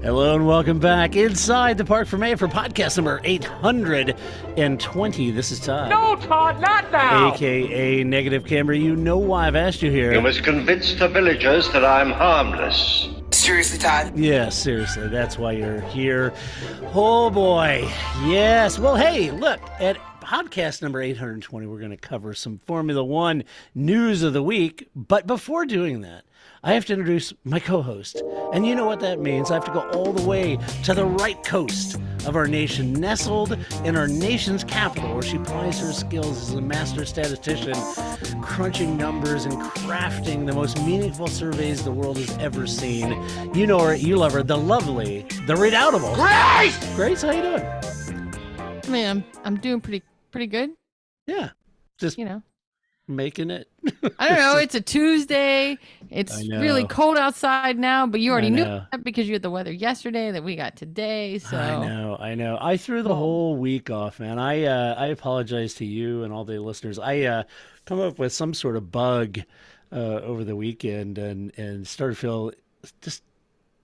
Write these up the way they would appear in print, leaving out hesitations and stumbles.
Hello and welcome back inside the Park for May for podcast number 820. This is Todd. No, Todd, not now! AKA Negative Camera. You know why I've asked you here. You must convince the villagers that I'm harmless. Seriously, Todd? Yeah, seriously. That's why you're here. Oh, boy. Yes. Well, hey, look, at podcast number 820, we're going to cover some Formula One news of the week. But before doing that, I have to introduce my co-host. And you know what that means. I have to go all the way to the right coast of our nation, nestled in our nation's capital, where she plies her skills as a master statistician, crunching numbers and crafting the most meaningful surveys the world has ever seen. You know her, you love her, the lovely, the redoubtable Grace! Grace, how you doing? I mean, I'm doing pretty good. Yeah, just making it. I don't know. It's a Tuesday. It's really cold outside now, but you already knew that because you had the weather yesterday that we got today. So I know. I threw the whole week off, man. I apologize to you and all the listeners. I come up with some sort of bug over the weekend and started to feel just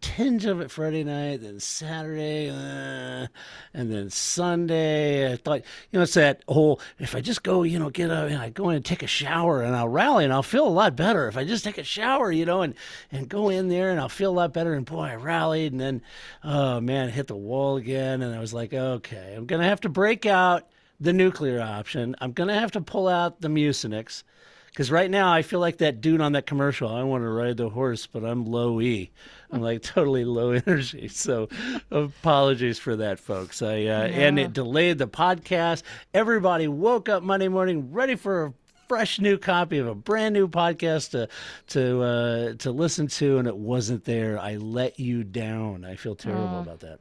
tinge of it Friday night, then Saturday, and then Sunday. I thought, it's that whole, if I just go, get up and I go in and take a shower and I'll rally and I'll feel a lot better. If I just take a shower, and go in there and I'll feel a lot better. And boy, I rallied, and then, oh man, hit the wall again. And I was like, okay, I'm going to have to break out the nuclear option. I'm going to have to pull out the Mucinex. Because right now I feel like that dude on that commercial. I want to ride the horse, but I'm low E. I'm like totally low energy. So apologies for that, folks. And it delayed the podcast. Everybody woke up Monday morning ready for a fresh new copy of a brand new podcast to listen to, and it wasn't there. I let you down. I feel terrible about that.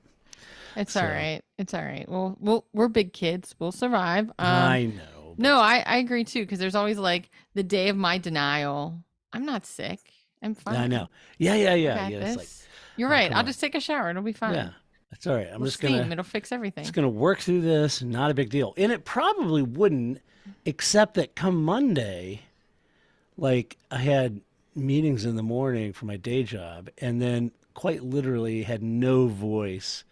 It's all right. It's all right. Well, we're big kids. We'll survive. I know. No, I agree too, because there's always like the day of my denial. I'm not sick. I'm fine. I know. Yeah. It's like, you're right. I'll just take a shower. It'll be fine. Yeah, that's all right. I'm just steam. gonna. It'll fix everything. Just gonna work through this. Not a big deal. And it probably wouldn't, except that come Monday, like I had meetings in the morning for my day job, and then quite literally had no voice.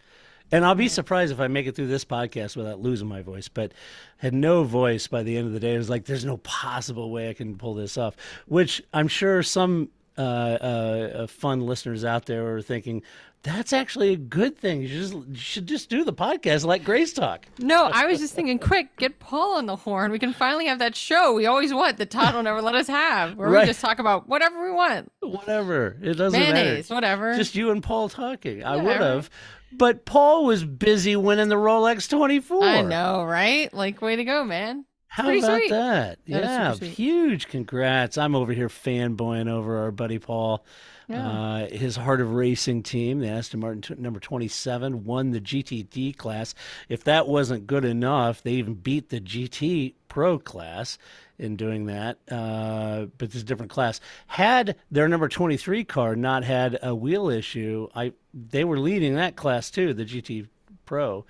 And I'll be surprised if I make it through this podcast without losing my voice, but had no voice by the end of the day. It was like, there's no possible way I can pull this off, which I'm sure some fun listeners out there are thinking, that's actually a good thing. You should just do the podcast like Grace Talk. No, I was just thinking, quick, get Paul on the horn. We can finally have that show we always want that Todd will never let us have, where we just talk about whatever we want. Whatever. It doesn't Mayonnaise, matter. whatever. Just you and Paul talking. I would have. But Paul was busy winning the Rolex 24. I know, right? Like, way to go, man. How about sweet. that? Yeah, sweet. Huge congrats. I'm over here fanboying over our buddy Paul. Yeah. His Heart of Racing team, the Aston Martin number 27, won the GTD class. If that wasn't good enough, they even beat the GT Pro class in doing that. But it's a different class. Had their number 23 car not had a wheel issue, they were leading that class too, the GT Pro.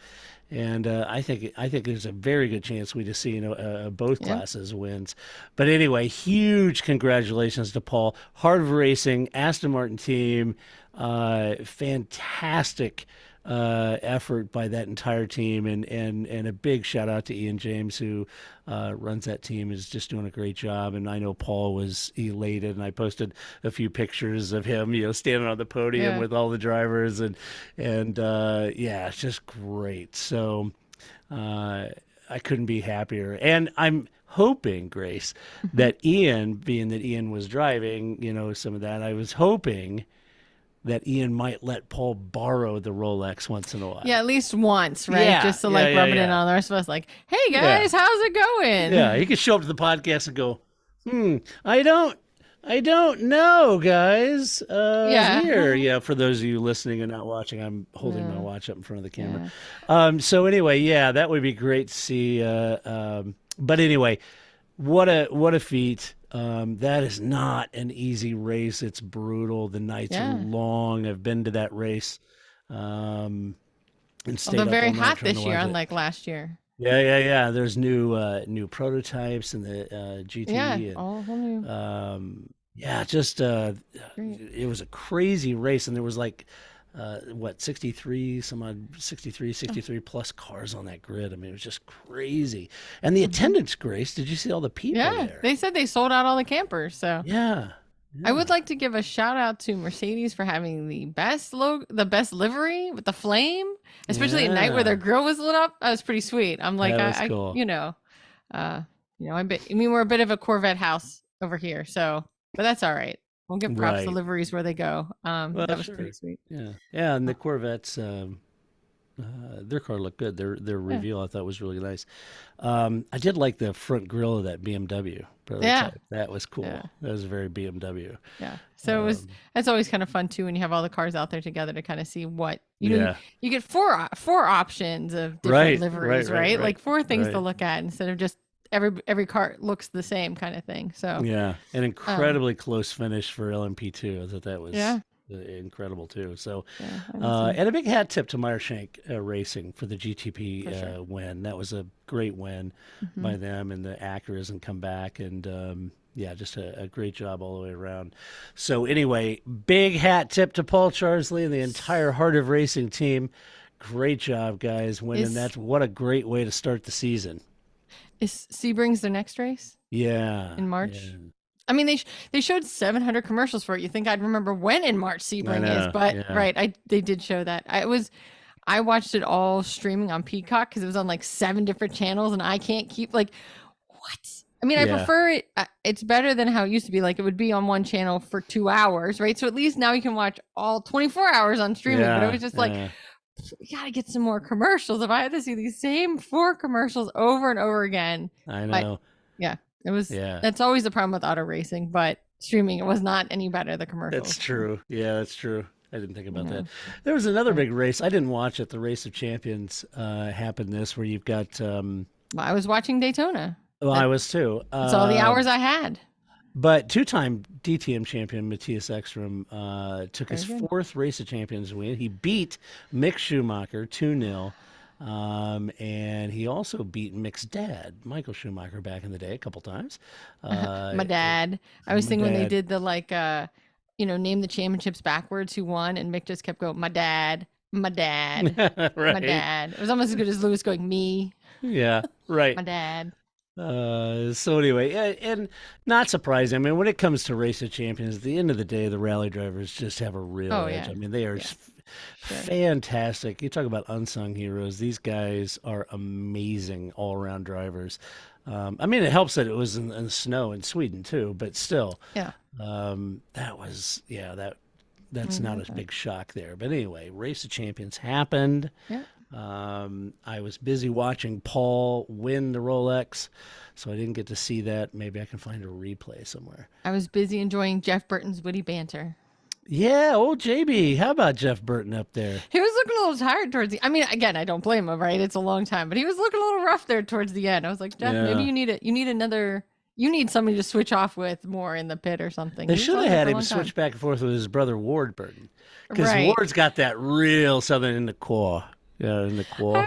And I think there's a very good chance we just see both classes wins. But anyway, huge congratulations to Paul. Heart of Racing, Aston Martin team, fantastic effort by that entire team, and a big shout out to Ian James, who runs that team, is just doing a great job. And I know Paul was elated, and I posted a few pictures of him, standing on the podium with all the drivers, and it's just great. So I couldn't be happier, and I'm hoping, Grace, that Ian, being that Ian was driving, some of that, I was hoping that Ian might let Paul borrow the Rolex once in a while. Yeah, at least once, right? Yeah, just to rub it in on the rest of us. Like, hey guys, how's it going? Yeah, he could show up to the podcast and go, I don't know, guys. Here. Yeah, for those of you listening and not watching, I'm holding my watch up in front of the camera. So anyway, that would be great to see. But anyway, what a feat. That is not an easy race. It's brutal. The nights are long. I've been to that race. And they're very hot this year, unlike last year. Yeah. There's new prototypes in the GT. Yeah, and, all new. it was a crazy race, and there was like what, 63, 63 plus cars on that grid. I mean, it was just crazy. And the attendance, Grace, did you see all the people there? They said they sold out all the campers. So yeah. I would like to give a shout out to Mercedes for having the best livery with the flame, especially at night where their grill was lit up. That was pretty sweet. I'm like, cool. I mean, we're a bit of a Corvette house over here, so, but that's all right. We'll give props to liveries where they go. That was pretty sweet. Yeah, yeah, and the Corvettes, their car looked good. Their reveal I thought was really nice. I did like the front grille of that BMW prototype. That was cool. Yeah. That was very BMW. Yeah. So that's always kind of fun too when you have all the cars out there together to kind of see what you get four options of different liveries, right? Like four things to look at instead of just every car looks the same kind of thing. So yeah, an incredibly close finish for LMP2. I thought that was incredible too. So and a big hat tip to Meyershank Racing for the GTP win. That was a great win by them, and the Acuras and come back, and just a great job all the way around. So anyway, big hat tip to Paul Charsley and the entire Heart of Racing team. Great job, guys, winning. That's what a great way to start the season. Is Sebring's their next race? Yeah. In March? Yeah. I mean, they showed 700 commercials for it. You think I'd remember when in March Sebring is, but they did show that. I watched it all streaming on Peacock because it was on like 7 different channels, and I can't keep what? I mean, I prefer it. It's better than how it used to be. Like it would be on one channel for 2 hours, right? So at least now you can watch all 24 hours on streaming. But it was just like, we got to get some more commercials. If I had to see these same 4 commercials over and over again. I know. It was. That's always the problem with auto racing, but streaming, it was not any better, the commercials. That's true. Yeah, that's true. I didn't think about that. There was another big race. I didn't watch it. The Race of Champions happened where you've got... I was watching Daytona. Well, I was too. That's all the hours I had. But 2-time DTM champion Matthias Ekstrom took his 4th Race of Champions win. He beat Mick Schumacher 2-0. And he also beat Mick's dad, Michael Schumacher, back in the day a couple times. My dad. I was thinking when they did the name the championships backwards who won, and Mick just kept going, my dad, my dad, my dad. It was almost as good as Lewis going, me. Yeah, right. My dad. So anyway, and not surprising. I mean, when it comes to Race of Champions, at the end of the day, the rally drivers just have a real edge. I mean, they are fantastic. You talk about unsung heroes. These guys are amazing all-around drivers. I mean, it helps that it was in the snow in Sweden too, but still, that's not a big shock there. But anyway, Race of Champions happened. Yeah. I was busy watching Paul win the Rolex, so I didn't get to see that. Maybe I can find a replay somewhere. I was busy enjoying Jeff Burton's witty banter. Yeah, old JB. How about Jeff Burton up there? He was looking a little tired towards I mean, again, I don't blame him, right? It's a long time, but he was looking a little rough there towards the end. I was like, Jeff, maybe you need somebody to switch off with more in the pit or something. They should have had him switch back and forth with his brother Ward Burton, because Ward's got that real Southern in the core. Yeah, in the core.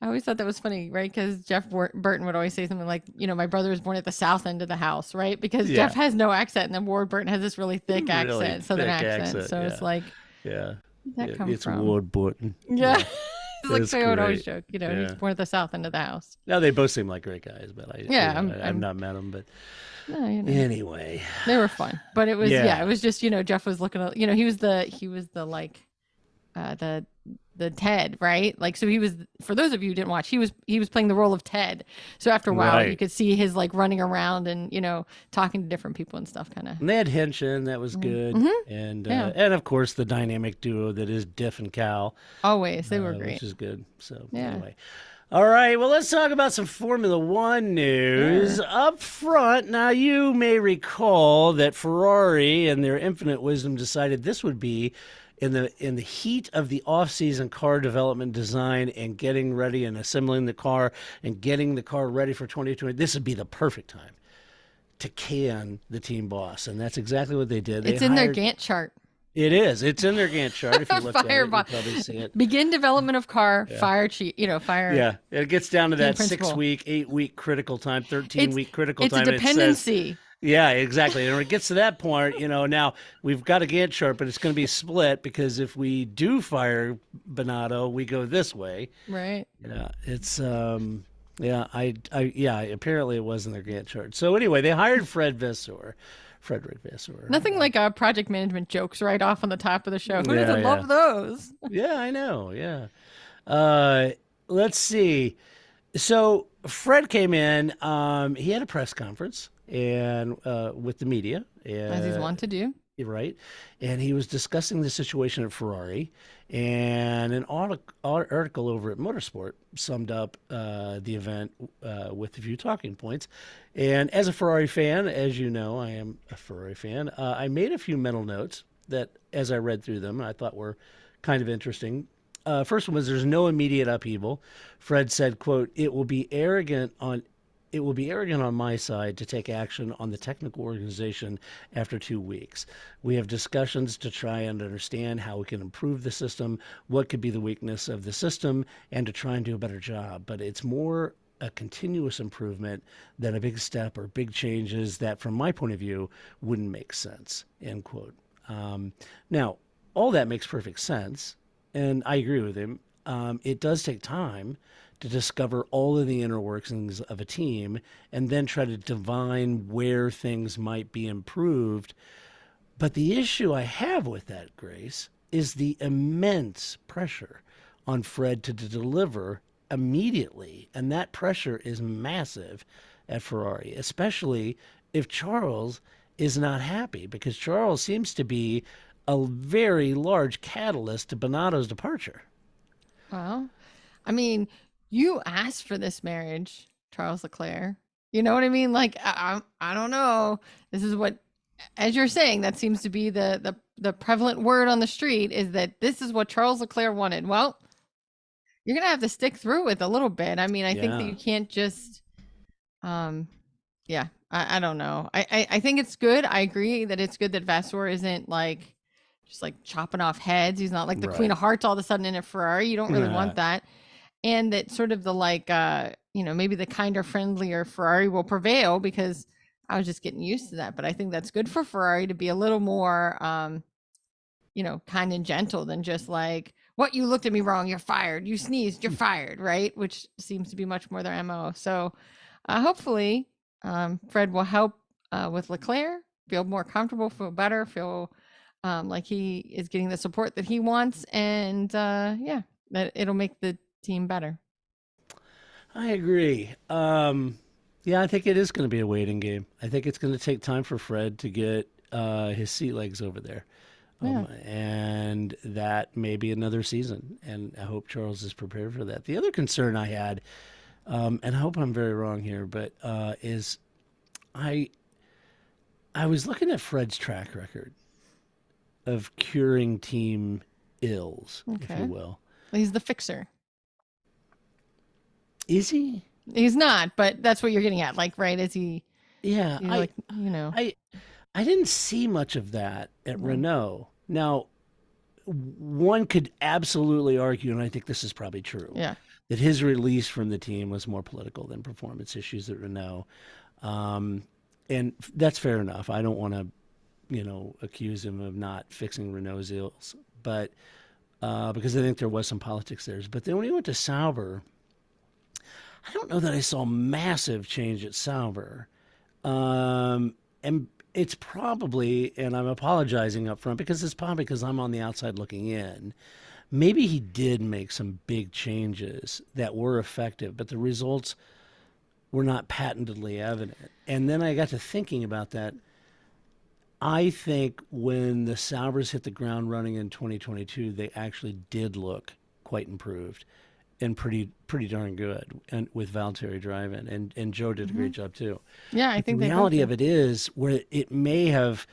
I always thought that was funny, right? Because Jeff Burton would always say something like, my brother was born at the south end of the house, right? Because Jeff has no accent, and then Ward Burton has this really thick accent, Southern accent. So it's like, it's Ward Burton. Yeah. It's like I would always joke, he's born at the south end of the house. Now they both seem like great guys, but I've not met them, but anyway, they were fun. But it was it was just Jeff was looking, he was the like the Ted, right? Like, so he was, for those of you who didn't watch, he was playing the role of Ted. So after a while, you could see his like running around and, talking to different people and stuff kind of. And they had Henshin, that was good. Mm-hmm. And of course the dynamic duo that is Diff and Cal. Always, they were great. Which is good. So anyway. All right, well, let's talk about some Formula One news. Up front, now you may recall that Ferrari and their infinite wisdom decided this would be in the heat of the off-season car development design and getting ready and assembling the car and getting the car ready for 2020. This would be the perfect time to can the team boss, and that's exactly what they did. It's in their Gantt chart. It is. It's in their Gantt chart. If you look at it, you probably see it. Begin development of car, fire chief, fire. Yeah, it gets down to that 6-week, 8-week critical time, 13-week critical time. It's a dependency. Yeah, exactly. And when it gets to that point, now we've got a Gantt chart, but it's going to be split because if we do fire Bonato, we go this way. Right. Yeah, yeah, yeah, apparently it wasn't their Gantt chart. So anyway, they hired Frederick Vasseur. Nothing like project management jokes right off on the top of the show. Who Yeah, doesn't yeah, love those? yeah. I know. Yeah. Uh, let's see. So Fred came in. He had a press conference and with the media, As he's wont to do. right? And he was discussing the situation at Ferrari, and an article over at Motorsport summed up the event with a few talking points. And as a Ferrari fan, as you know, I am a Ferrari fan. I made a few mental notes that, as I read through them, I thought were kind of interesting. First one was there's no immediate upheaval. Fred said, quote, it will be arrogant on my side to take action on the technical organization after 2 weeks. We have discussions to try and understand how we can improve the system, what could be the weakness of the system, and to try and do a better job. But it's more a continuous improvement than a big step or big changes that, from my point of view, wouldn't make sense, end quote. Now, all that makes perfect sense, and I agree with him. It does take time to discover all of the inner workings of a team and then try to divine where things might be improved. But the issue I have with that, Grace, is the immense pressure on Fred to deliver immediately. And that pressure is massive at Ferrari, especially if Charles is not happy, because Charles seems to be a very large catalyst to Bonato's departure. Well, I mean, you asked for this marriage, Charles Leclerc. You know what I mean? Like, I don't know. This is what, as you're saying, that seems to be the prevalent word on the street, is that this is what Charles Leclerc wanted. Well, you're gonna have to stick through with a little bit. I mean, I think that you can't just, yeah. I don't know. I think it's good. I agree that it's good that Vasseur isn't like just like chopping off heads. He's not like the Queen of Hearts all of a sudden in a Ferrari. You don't really want that. And that sort of the like, maybe the kinder, friendlier Ferrari will prevail, because I was just getting used to that. But I think that's good for Ferrari to be a little more, kind and gentle than just like, what, you looked at me wrong, you're fired. You sneezed, you're fired, right? Which seems to be much more their MO. So hopefully Fred will help with Leclerc, feel more comfortable, feel better, feel like he is getting the support that he wants. And that it'll make the team better. I agree. Yeah, I think it is going to be a waiting game. I think it's going to take time for Fred to get his sea legs over there. And that may be another season. And I hope Charles is prepared for that. The other concern I had, and I hope I'm very wrong here, but is I was looking at Fred's track record of curing team ills, if you will. He's the fixer. Is he? He's not, but that's what you're getting at. Like, right? Is he? Yeah. I didn't see much of that at Renault. Now, one could absolutely argue, and I think this is probably true, that his release from the team was more political than performance issues at Renault. And that's fair enough. I don't want to, accuse him of not fixing Renault's ills, but because I think there was some politics there. But then when he went to Sauber, I don't know that I saw massive change at Sauber. And it's probably, and I'm apologizing up front, because it's probably because I'm on the outside looking in. Maybe he did make some big changes that were effective, but the results were not patently evident. And then I got to thinking about that. I think when the Saubers hit the ground running in 2022, they actually did look quite improved and pretty darn good, and with Valtteri driving, and Joe did a great job too. Yeah, I think the reality of it is where it may have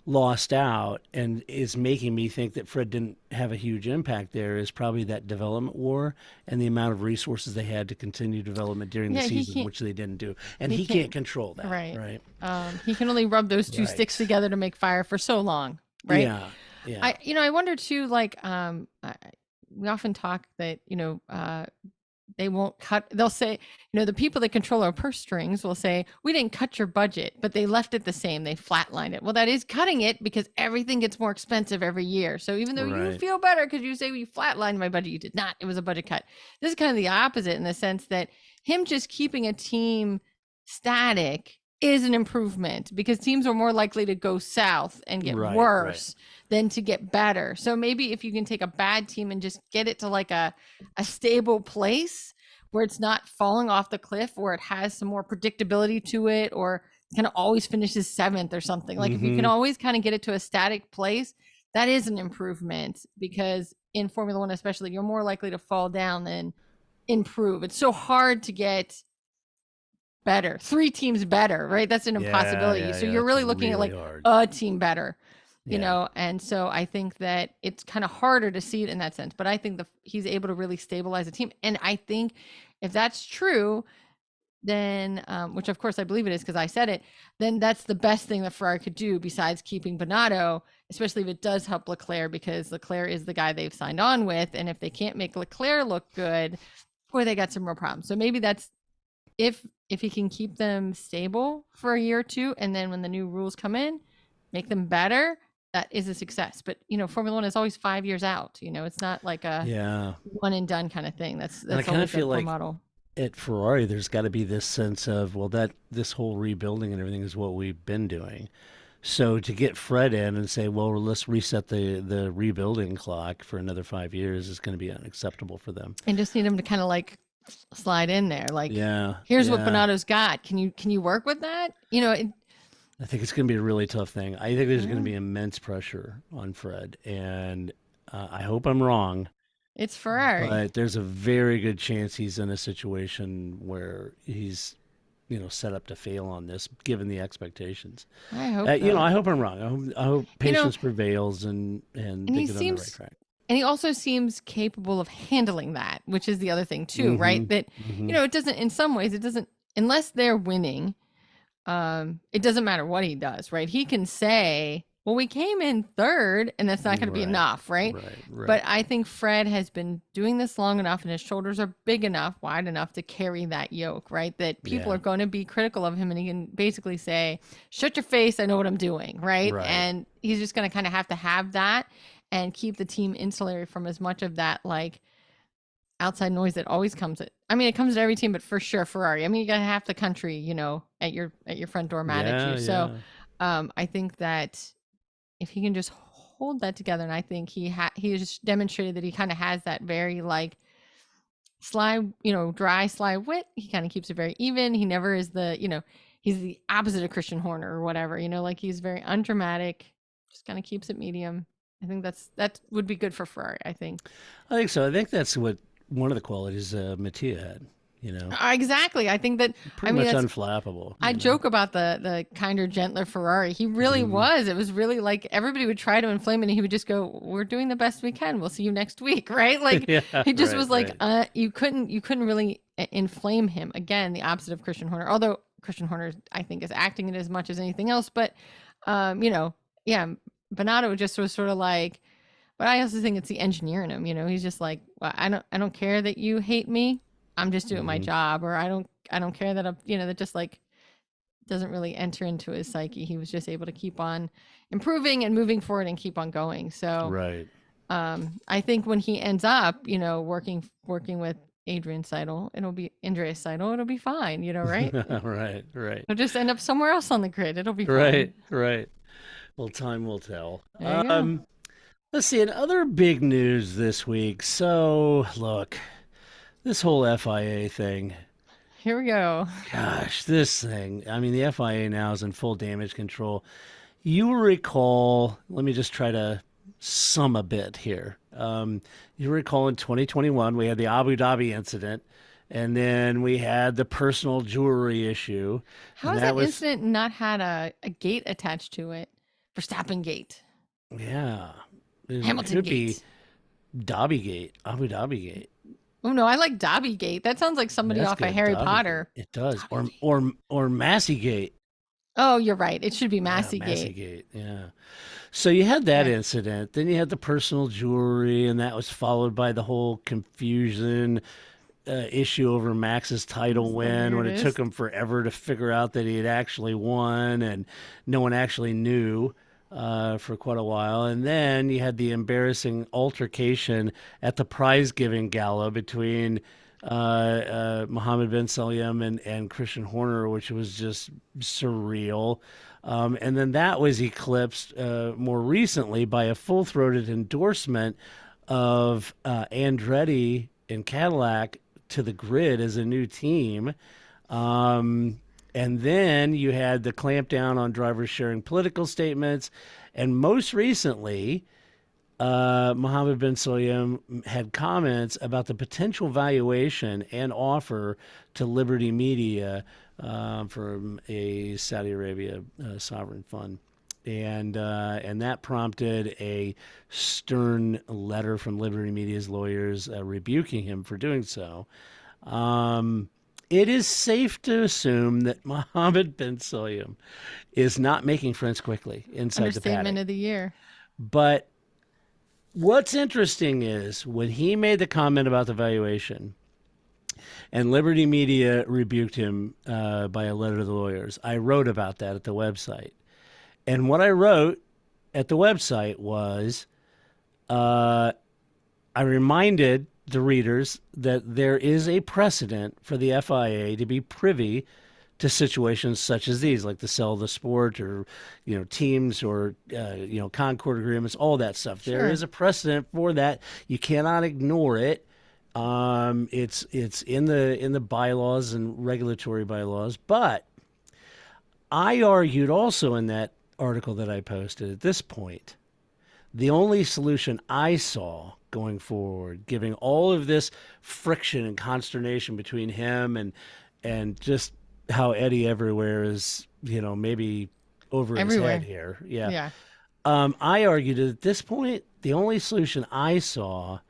lost out and is making me think that Fred didn't have a huge impact there is probably that development war and the amount of resources they had to continue development during the season, which they didn't do. And he can't control that. Right. He can only rub those two sticks together to make fire for so long. Right. Yeah. I wonder too, like, we often talk that, they won't cut. They'll say, the people that control our purse strings will say, we didn't cut your budget, but they left it the same. They flatlined it. Well, that is cutting it because everything gets more expensive every year. So even though you feel better because you say we flatlined my budget, you did not. It was a budget cut. This is kind of the opposite in the sense that him just keeping a team static is an improvement because teams are more likely to go south and get worse than to get better. So maybe if you can take a bad team and just get it to like a stable place where it's not falling off the cliff, where it has some more predictability to it, or kind of always finishes 7th or something. Like if you can always kind of get it to a static place, that is an improvement, because in Formula One especially, you're more likely to fall down than improve. It's so hard to get better, 3 teams better, right? That's an impossibility. So you're really looking at like hard. A team better, you know? And so I think that it's kind of harder to see it in that sense, but I think he's able to really stabilize a team. And I think if that's true, then, which of course I believe it is because I said it, then that's the best thing that Ferrari could do besides keeping Binotto, especially if it does help Leclerc, because Leclerc is the guy they've signed on with. And if they can't make Leclerc look good, boy, they got some more problems. So maybe that's, if he can keep them stable for a year or 2, and then when the new rules come in, make them better, that is a success. But Formula One is always 5 years out. It's not like a one and done kind of thing. That's I kind of feel like model. At Ferrari, there's got to be this sense of, well, that this whole rebuilding and everything is what we've been doing. So to get Fred in and say, well, let's reset the rebuilding clock for another 5 years is going to be unacceptable for them. And just need him to kind of like slide in there, like, here's what Binotto's got. Can you work with that? I think it's going to be a really tough thing. I think there's going to be immense pressure on Fred, and I hope I'm wrong. It's Ferrari, but there's a very good chance he's in a situation where he's set up to fail on this, given the expectations. I hope I hope I'm wrong. I hope patience prevails and they get on the right track. And he also seems capable of handling that, which is the other thing too, right? That, it doesn't, in some ways, it doesn't, unless they're winning, it doesn't matter what he does, right? He can say, well, we came in 3rd and that's not going to be enough, right? But I think Fred has been doing this long enough and his shoulders are big enough, wide enough to carry that yoke, right? That people are going to be critical of him, and he can basically say, shut your face, I know what I'm doing, right? And he's just going to kind of have that and keep the team insulated from as much of that like outside noise that always comes at. I mean, it comes to every team, but for sure Ferrari. I mean, you got half the country, at your front door mad at you. So I think that if he can just hold that together, and I think he just demonstrated that he kind of has that very like sly, dry, sly wit. He kind of keeps it very even. He never is he's the opposite of Christian Horner or whatever, like he's very undramatic, just kind of keeps it medium. I think that would be good for Ferrari, I think. I think so. I think that's what one of the qualities Mattia had, Exactly. I think that pretty much unflappable. I joke about the kinder, gentler Ferrari. He really was. It was really like everybody would try to inflame him and he would just go, we're doing the best we can. We'll see you next week. Right. Like he just was like, you couldn't really inflame him. Again, the opposite of Christian Horner, although Christian Horner, I think, is acting it as much as anything else. But, Binotto just was sort of like, but I also think it's the engineer in him. He's just like, well, I don't care that you hate me. I'm just doing my job, or I don't care that I'm, that just like doesn't really enter into his psyche. He was just able to keep on improving and moving forward and keep on going. So, I think when he ends up, working with Andreas Seidel, it'll be fine, right? right. He'll just end up somewhere else on the grid. It'll be fine. Right. Well, time will tell. There you go. Let's see, in other big news this week. So, look, this whole FIA thing. Here we go. Gosh, this thing. I mean, the FIA now is in full damage control. You recall, let me just try to sum a bit here. You recall in 2021, we had the Abu Dhabi incident, and then we had the personal jewelry issue. How has that incident not had a gate attached to it? Verstappen gate. Yeah. Hamilton gate. Be Dhabi gate, Abu Dhabi gate. Oh no, I like Dobby Gate. That sounds like somebody off of Harry Potter. It does. Or Massey Gate. Oh, you're right. It should be Massey Gate. Massey Gate, yeah. So you had that incident. Then you had the personal jewelry, and that was followed by the whole confusion issue over Max's title It's the win when it took weirdest. him forever to figure out that he had actually won, and no one actually knew for quite a while. And then you had the embarrassing altercation at the prize giving gala between Mohammed bin Salem and Christian Horner, which was just surreal. And then that was eclipsed more recently by a full throated endorsement of Andretti and Cadillac to the grid as a new team. Um, and then you had the clampdown on drivers sharing political statements. And most recently, Mohammed bin Salem had comments about the potential valuation and offer to Liberty Media from a Saudi Arabia sovereign fund. And that prompted a stern letter from Liberty Media's lawyers rebuking him for doing so. Um, it is safe to assume that Mohammed bin Salem is not making friends quickly inside the Understatement paddock. of the year. But what's interesting is when he made the comment about the valuation and Liberty Media rebuked him by a letter to the lawyers, I wrote about that at the website. And what I wrote at the website was I reminded the readers that there is a precedent for the FIA to be privy to situations such as these, like the sell of the sport or, teams or, Concord agreements, all that stuff. Sure. There is a precedent for that. You cannot ignore it. It's in the bylaws and regulatory bylaws. But I argued also in that article that I posted at this point, the only solution I saw going forward, giving all of this friction and consternation between him and just how Eddie everywhere is, maybe over Everywhere. his head here. Yeah. Yeah. I argued at this point, the only solution I saw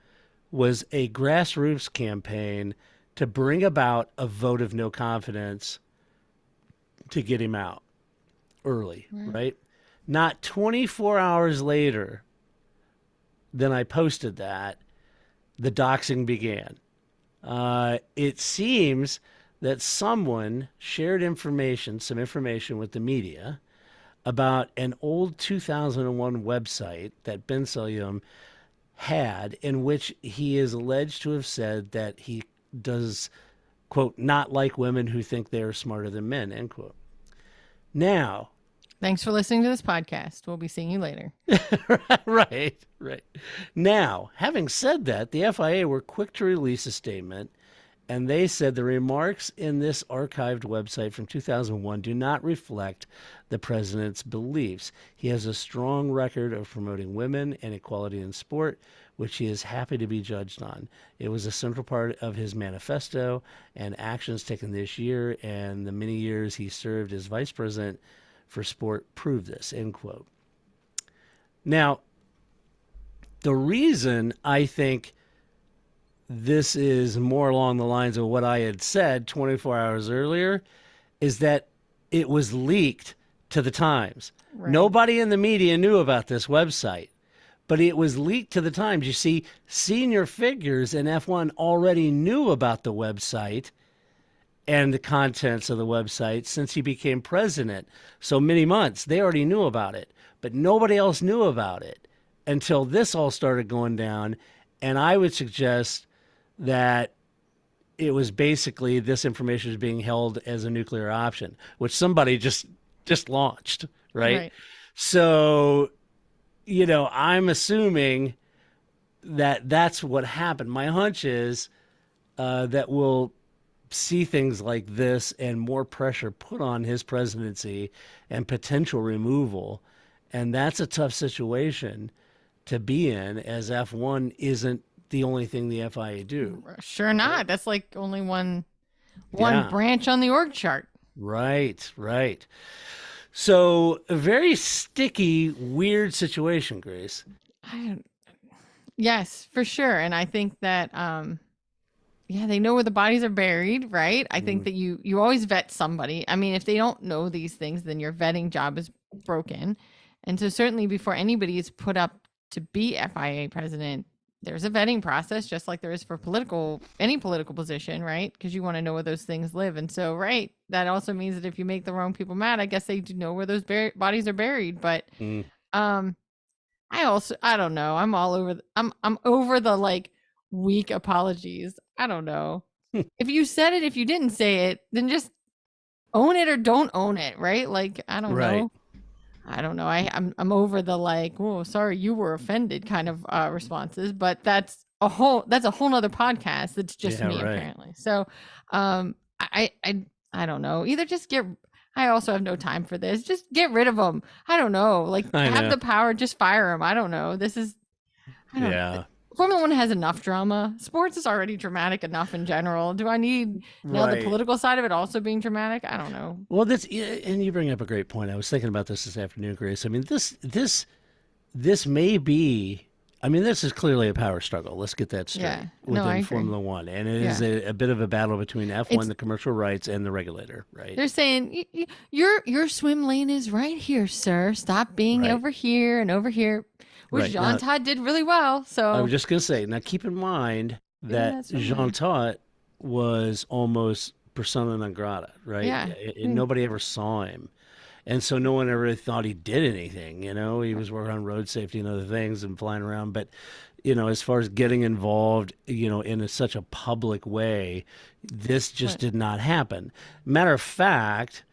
was a grassroots campaign to bring about a vote of no confidence to get him out early, right? Not 24 hours later than I posted that, the doxing began. It seems that someone shared some information with the media about an old 2001 website that Ben Salem had in which he is alleged to have said that he does, quote, not like women who think they are smarter than men, end quote. Now, Thanks for listening to this podcast. We'll be seeing you later. right. Now, having said that, the FIA were quick to release a statement, and they said the remarks in this archived website from 2001 do not reflect the president's beliefs. He has a strong record of promoting women and equality in sport, which he is happy to be judged on. It was a central part of his manifesto and actions taken this year, and the many years he served as vice president for sport prove this, end quote. Now, the reason I think this is more along the lines of what I had said 24 hours earlier is that it was leaked to the Times. Right. Nobody in the media knew about this website, but it was leaked to the Times. You see, senior figures in F1 already knew about the website and the contents of the website since he became president. So many months, they already knew about it, but nobody else knew about it until this all started going down. And I would suggest that it was basically this information is being held as a nuclear option, which somebody just launched, right? So, I'm assuming that that's what happened. My hunch is that we'll see things like this and more pressure put on his presidency and potential removal. And that's a tough situation to be in, as F1 isn't the only thing the FIA do. Sure not. That's like only one branch on the org chart. Right. So a very sticky, weird situation, Grace. Yes, for sure. And I think that they know where the bodies are buried, right? I think that you always vet somebody. I mean, if they don't know these things, then your vetting job is broken. And so certainly before anybody is put up to be FIA president, there's a vetting process, just like there is for any political position, right? Because you want to know where those things live. And so, right, that also means that if you make the wrong people mad, I guess they do know where those bodies are buried. But um, I don't know. I'm all over. I'm over the like weak apologies. I don't know. If you said it, if you didn't say it, then just own it or don't own it, right? Like I don't Right. know. I don't know. I'm over the like, oh, sorry, you were offended kind of responses, but that's a whole nother podcast. That's just me right. apparently. So, I don't know. Either just get. I also have no time for this. Just get rid of them. I don't know. Like have the power, just fire them. I don't know. This is. I don't. Yeah. Formula One has enough drama. Sports is already dramatic enough in general. Do I need now the political side of it also being dramatic? I don't know. Well, and you bring up a great point. I was thinking about this afternoon, Grace. I mean, this may be. I mean, this is clearly a power struggle. Let's get that straight within Formula One, and it is a bit of a battle between F1, the commercial rights, and the regulator. Right? They're saying your swim lane is right here, sir. Stop being over here and over here. Which Jean Todt did really well. So I was just going to say, now keep in mind that Jean Todt was almost persona non grata, right? Yeah. Nobody ever saw him. And so no one ever thought he did anything, you know? He was working on road safety and other things and flying around. But, you know, as far as getting involved, you know, in such a public way, this just did not happen. Matter of fact,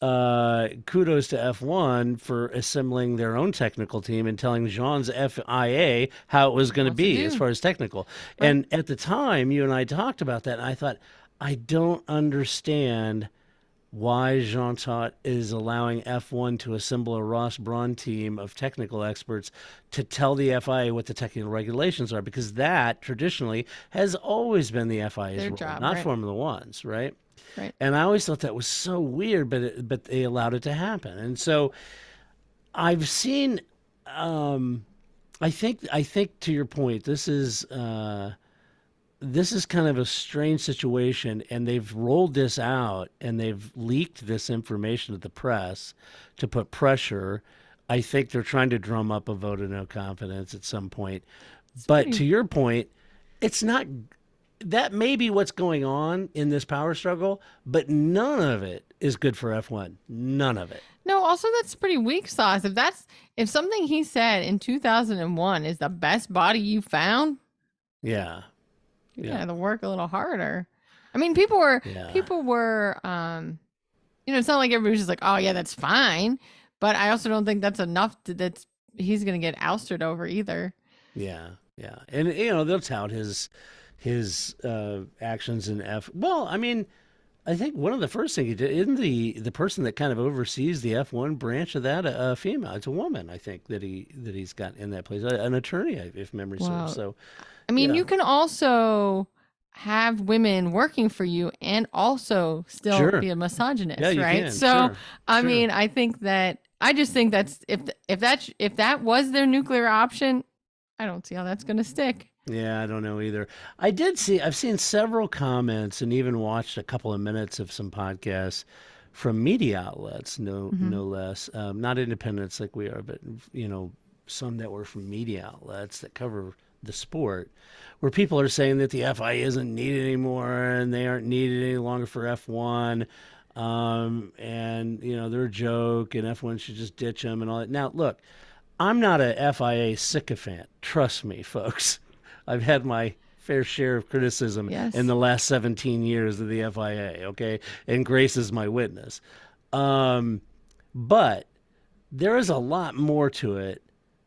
kudos to F1 for assembling their own technical team and telling Jean's FIA how it was going to be as far as technical. Right. And at the time, you and I talked about that, and I thought, I don't understand why Jean Todt is allowing F1 to assemble a Ross Brawn team of technical experts to tell the FIA what the technical regulations are, because that traditionally has always been the FIA's role, job, not Formula One's, right? Right. And I always thought that was so weird, but they allowed it to happen. And so I've seen. I think to your point, this is kind of a strange situation, and they've rolled this out and they've leaked this information to the press to put pressure. I think they're trying to drum up a vote of no confidence at some point. To your point, it's not. That may be what's going on in this power struggle, but none of it is good for F1. None of it. No, also that's pretty weak sauce. If something he said in 2001 is the best body you found, you gotta work a little harder. I mean, people were, you know, it's not like everybody's just like, oh yeah, that's fine. But I also don't think that's enough that he's gonna get ousted over either. Yeah, yeah, and you know they'll tout his actions in F. Well, I mean, I think one of the first things he did, isn't the person that kind of oversees the F1 branch of that a female? It's a woman, I think, that he's got in that place, an attorney, if memory serves. So, I mean, you can also have women working for you and also still be a misogynist, right? Can. So, I mean, I just think that's if that was their nuclear option, I don't see how that's going to stick. Yeah, I don't know either. I've seen several comments and even watched a couple of minutes of some podcasts from media outlets, no less, not independents like we are, but you know, some that were from media outlets that cover the sport, where people are saying that the FIA isn't needed anymore and they aren't needed any longer for F1, and you know they're a joke and F1 should just ditch them and all that. Now, look, I'm not a FIA sycophant. Trust me, folks. I've had my fair share of criticism in the last 17 years of the FIA, okay? And Grace is my witness. But there is a lot more to it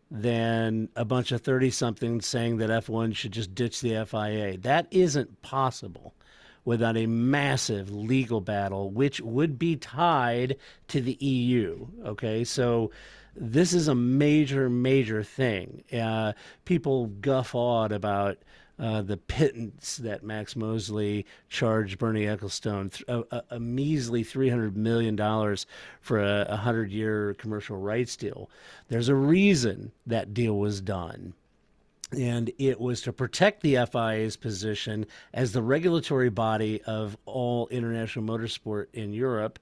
than a bunch of 30-somethings saying that F1 should just ditch the FIA. That isn't possible without a massive legal battle, which would be tied to the EU, okay? So this is a major, major thing. People guffawed about the pittance that Max Mosley charged Bernie Ecclestone, a measly $300 million for a 100-year commercial rights deal. There's a reason that deal was done. And it was to protect the FIA's position as the regulatory body of all international motorsport in Europe.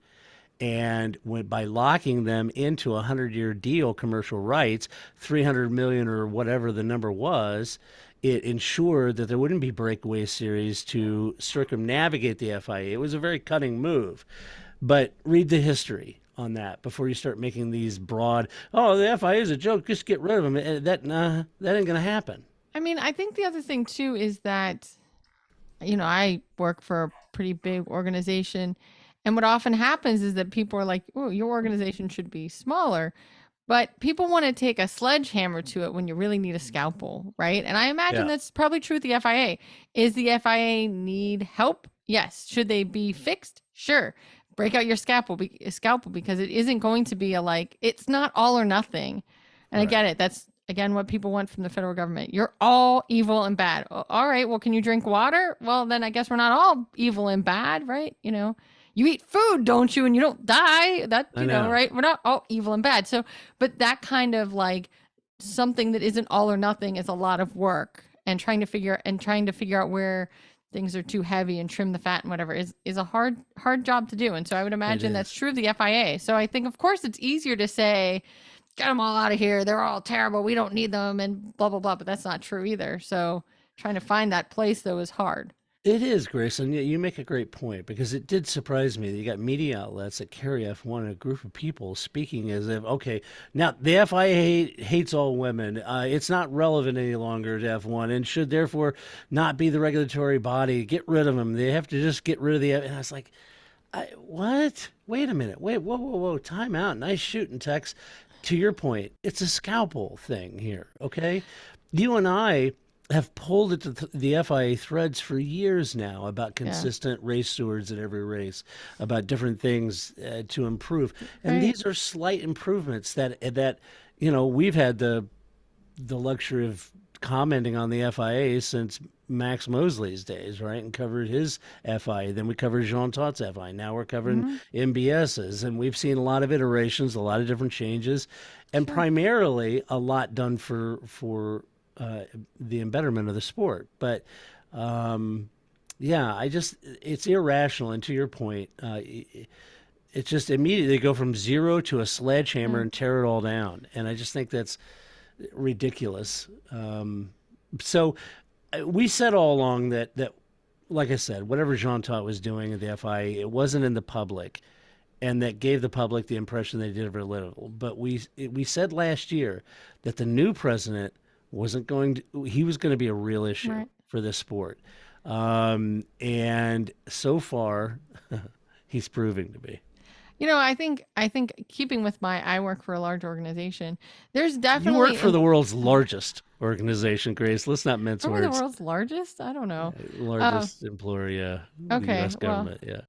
And by locking them into a 100-year deal, commercial rights, 300 million or whatever the number was, it ensured that there wouldn't be breakaway series to circumnavigate the FIA. It was a very cunning move. But read the history on that before you start making these broad, oh, the FIA is a joke, just get rid of them. That ain't going to happen. I mean, I think the other thing too is that, I work for a pretty big organization. And what often happens is that people are like, oh, your organization should be smaller. But people want to take a sledgehammer to it when you really need a scalpel, right? And I imagine that's probably true with the FIA. Is the FIA need help? Yes. Should they be fixed? Sure. Break out your scalpel because it isn't going to be it's not all or nothing. And I get it. That's, again, what people want from the federal government. You're all evil and bad. All right. Well, can you drink water? Well, then I guess we're not all evil and bad, right? You eat food, don't you? And you don't die. Right? We're not all evil and bad. So, but that kind of something that isn't all or nothing is a lot of work, and trying to figure out where things are too heavy and trim the fat and whatever is a hard job to do. And so I would imagine that's true of the FIA. So I think, of course, it's easier to say, get them all out of here. They're all terrible. We don't need them and blah, blah, blah. But that's not true either. So trying to find that place, though, is hard. It is, Grace, and you make a great point, because it did surprise me that you got media outlets that carry F1, a group of people speaking as if, okay, now the FIA hates all women. It's not relevant any longer to F1 and should therefore not be the regulatory body. Get rid of them. They have to just get rid of the. And I was like, what? Wait a minute. Wait, whoa. Time out. Nice shooting, Tex. To your point, it's a scalpel thing here, okay? You and I have pulled it to the FIA threads for years now about consistent race stewards at every race, about different things to improve. And these are slight improvements that we've had the luxury of commenting on the FIA since Max Mosley's days, right? And covered his FIA. Then we covered Jean Tot's FIA. Now we're covering MBS's. And we've seen a lot of iterations, a lot of different changes, and primarily a lot done for the embetterment of the sport. But it's irrational. And to your point, it's just immediately go from zero to a sledgehammer and tear it all down. And I just think that's ridiculous. So we said all along that like I said, whatever Jean Todt was doing at the FIA, it wasn't in the public, and that gave the public the impression they did very little. But we said last year that the new president he was going to be a real issue for this sport. And so far, he's proving to be. I think keeping with I work for a large organization. There's definitely you work for the world's largest organization, Grace. Let's not mince words. The world's largest? I don't know. Largest employer, yeah. Okay, the U.S. government, yeah.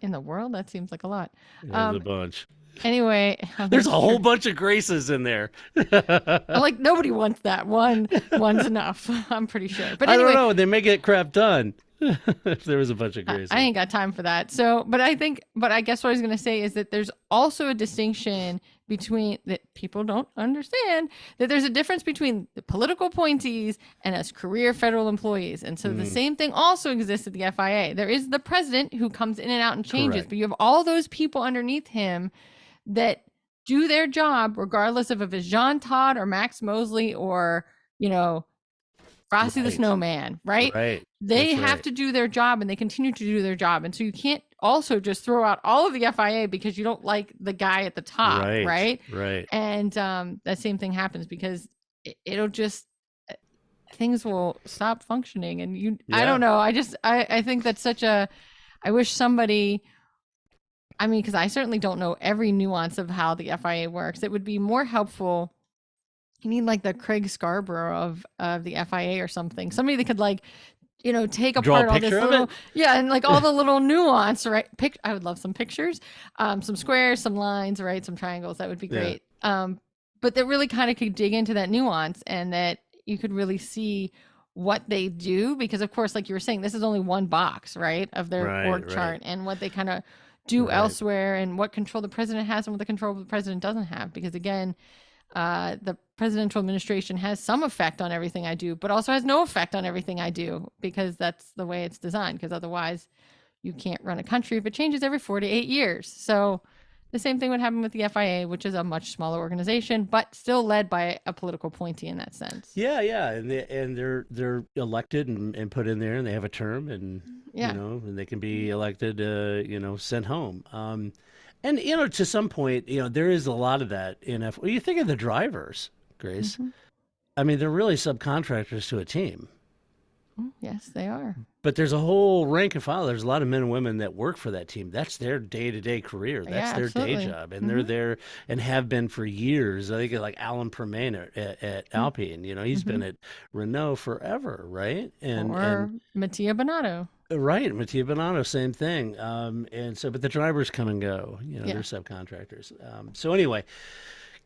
In the world, that seems like a lot. There's a bunch. Anyway, there's a whole bunch of Graces in there. Nobody wants that. One's enough. I'm pretty sure. But anyway, I don't know. They may get crap done if there was a bunch of Graces. I ain't got time for that. So, but I guess what I was going to say is that there's also a distinction between that people don't understand, that there's a difference between the political appointees and us career federal employees. And so the same thing also exists at the FIA. There is the president who comes in and out and changes, but you have all those people underneath him that do their job regardless of if it's Jean Todt or Max Mosley or, Frosty the Snowman, right? Right. They have to do their job, and they continue to do their job. And so you can't also just throw out all of the FIA because you don't like the guy at the top, right? Right. And that same thing happens because it'll just, things will stop functioning. And I don't know. I think that's I wish somebody, because I certainly don't know every nuance of how the FIA works. It would be more helpful. You need the Craig Scarborough of the FIA or something. Somebody that could take apart all this little, and all the little nuance, right? I would love some pictures, some squares, some lines, right? Some triangles. That would be great. But that really kind of could dig into that nuance, and that you could really see what they do, because of course, like you were saying, this is only one box, right, of their org chart, and what they kind of do elsewhere, and what control the president has and what the control the president doesn't have. Because again, the presidential administration has some effect on everything I do, but also has no effect on everything I do, because that's the way it's designed. Because otherwise you can't run a country if it changes every 4 to 8 years. So The same thing would happen with the FIA, which is a much smaller organization, but still led by a political appointee in that sense. Yeah, yeah, and they're elected and put in there, and they have a term, and Yeah. and they can be elected, sent home. And to some point, there is a lot of that in F. Well, you think of the drivers, Grace. Mm-hmm. I mean, they're really subcontractors to a team. Yes, they are. But there's a whole rank and file. There's a lot of men and women that work for that team. That's their day-to-day career. That's Yeah, their day absolutely. job, and they're there and have been for years. I think like Alan Permain at Alpine. He's Mm-hmm. been at Renault forever, right? And Or Mattia Bonato. right, Mattia Bonanno, same thing. And so, but the drivers come and go. Yeah. They're subcontractors. So anyway,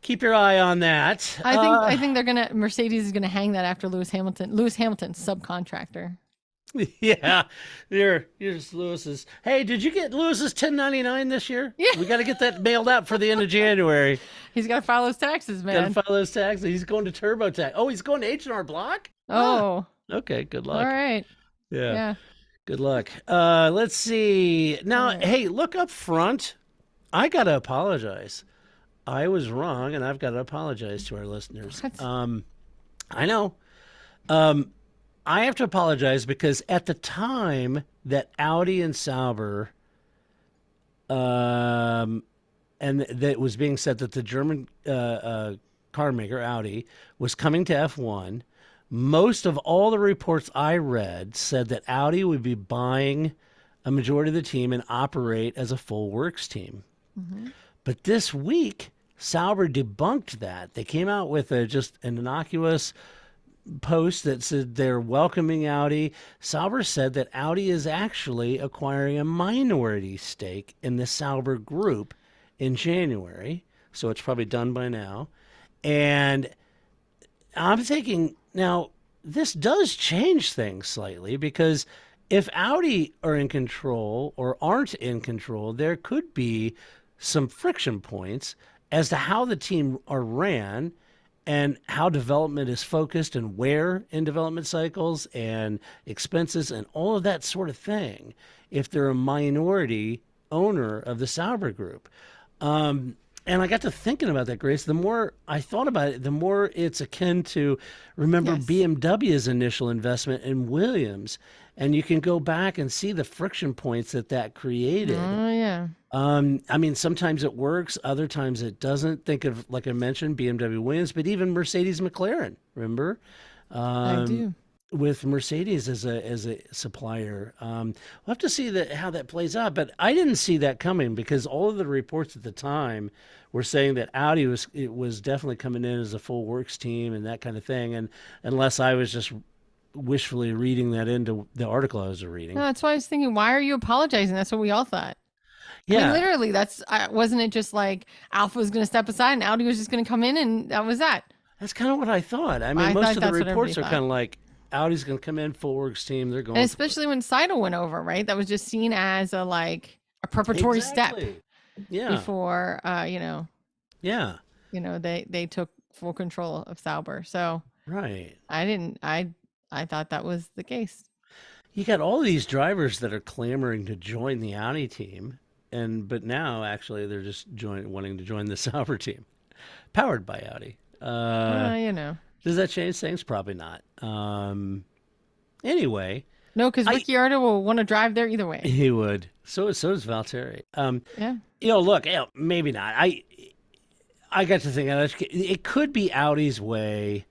keep your eye on that. I think Mercedes is gonna hang that after Lewis Hamilton. Lewis Hamilton's subcontractor. Yeah, here's Lewis's. Hey, did you get Lewis's 1099 this year? Yeah. We got to get that mailed out for the end of January. He's got to file those taxes, Got to man. file those taxes. He's going to TurboTax. Oh, he's going to H&R Block? Oh, Okay, good all luck. right. Yeah, Yeah. good luck. Let's see. Now, right. hey, look up front. I got to apologize. I was wrong, and I've got to apologize to our listeners. What? I know. I have to apologize because at the time that Audi and Sauber, and that was being said that the German car maker Audi was coming to F1, most of all the reports I read said that Audi would be buying a majority of the team and operate as a full works team. Mm-hmm. But this week, Sauber debunked that. They came out with just an innocuous post that said they're welcoming Audi. Sauber said that Audi is actually acquiring a minority stake in the Sauber group in January. So it's probably done by now. And I'm thinking now this does change things slightly because if Audi are in control or aren't in control, there could be some friction points as to how the team are ran and how development is focused and where in development cycles and expenses and all of that sort of thing if they're a minority owner of the Sauber group. And I got to thinking about that, Grace. The more I thought about it, the more it's akin to, remember, Yes. BMW's initial investment in Williams. And you can go back and see the friction points that created. Oh yeah. I mean, sometimes it works, other times it doesn't. Think of, like I mentioned, BMW Williams, but even Mercedes McLaren, remember? I do. With Mercedes as a supplier. We'll have to see how that plays out, but I didn't see that coming because all of the reports at the time were saying that Audi was definitely coming in as a full works team and that kind of thing. And unless I was just wishfully reading that into the article I was reading. No, that's why I was thinking, why are you apologizing? That's what we all thought. I Yeah, mean, literally, wasn't it just like Alpha was going to step aside and Audi was just going to come in and that was that? that's kind of what I thought. I mean, I most thought of the that's what reports are everybody kind of like Audi's going to come in full works team. They're going And especially when Seidel went over, right? That was just seen as a preparatory step Exactly. Yeah, before, yeah, they took full control of Sauber. So right. I thought that was the case. You got all these drivers that are clamoring to join the Audi team, but now actually they're just wanting to join the Sauber team, powered by Audi. Does that change things? Probably not. Anyway, No, because Ricciardo will want to drive there either way. he would. So does Valtteri. Yeah. Look, maybe not. I got to think it could be Audi's way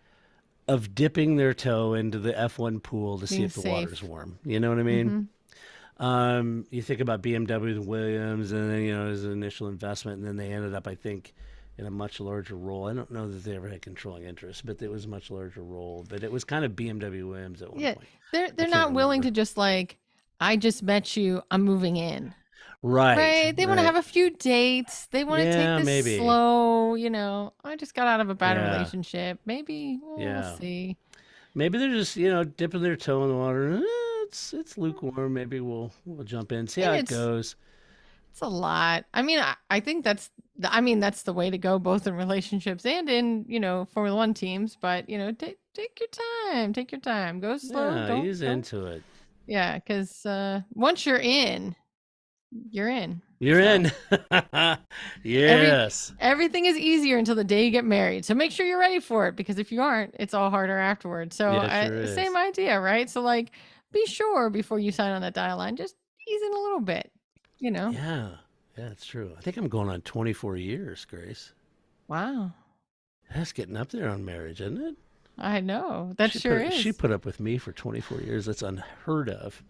of dipping their toe into the F1 pool to see Being if the safe. water's warm. You know what I mean? You think about BMW and Williams, and then his initial investment, and then they ended up, I think, in a much larger role. I don't know that they ever had controlling interest, but it was a much larger role. But it was kind of BMW Williams at one Yeah. point. They're can't not willing remember. to just I just met you, I'm moving in. Right. Right. They want to have a few dates. They want to Yeah, take this maybe. slow, I just got out of a bad Yeah. relationship. Maybe Yeah. we'll see. Maybe they're just dipping their toe in the water. It's lukewarm. Maybe we'll jump in, see how it goes. It's a lot. I mean, I think that's the way to go, both in relationships and in Formula One teams. But take your time, go slow. Yeah, don't, he's don't- into it. Yeah, because once you're in, you're in. You're in. Yes. Everything is easier until the day you get married. So make sure you're ready for it, because if you aren't, it's all harder afterwards. So Yeah, it sure same is. idea, right? So like, be sure before you sign on that dotted line, just ease in a little bit, you know? Yeah. Yeah, it's true. I think I'm going on 24 years, Grace. Wow. That's getting up there on marriage, isn't it? I know. That sure She is. put up with me for 24 years. That's unheard of.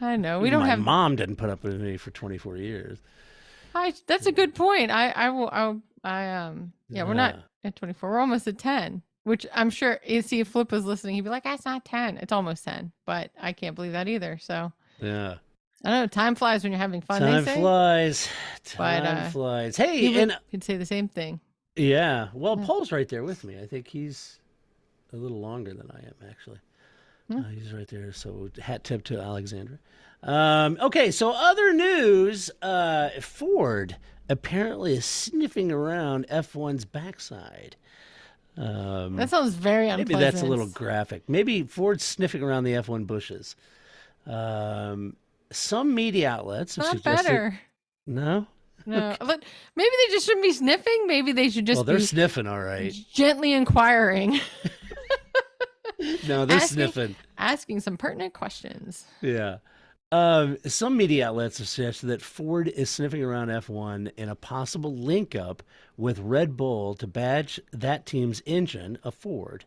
I know. We Even don't my have. mom didn't put up with me for 24 years. That's a good point. Yeah, we're not Yeah. at 24. We're almost at 10, which I'm sure if Flip was listening, he'd be like, that's not 10. It's almost 10, but I can't believe that either. So Yeah. I don't know. Time flies when you're having fun, Time they say. flies. But Time flies. Hey, and he'd say the same thing. yeah. Well, Yeah. Paul's right there with me. I think he's a little longer than I am, actually. Hmm. He's right there. So hat tip to Alexandra. Okay, so other news. Ford apparently is sniffing around F1's backside. That sounds very unpleasant. Maybe that's a little graphic. Maybe Ford's sniffing around the F1 bushes. Some media outlets have Not suggested. better. No? No. Maybe they just shouldn't be sniffing. Maybe they should just Well, they're be sniffing, all right. gently inquiring. No, they're sniffing. Asking some pertinent questions. Yeah. Some media outlets have suggested that Ford is sniffing around F1 in a possible link up with Red Bull to badge that team's engine a Ford.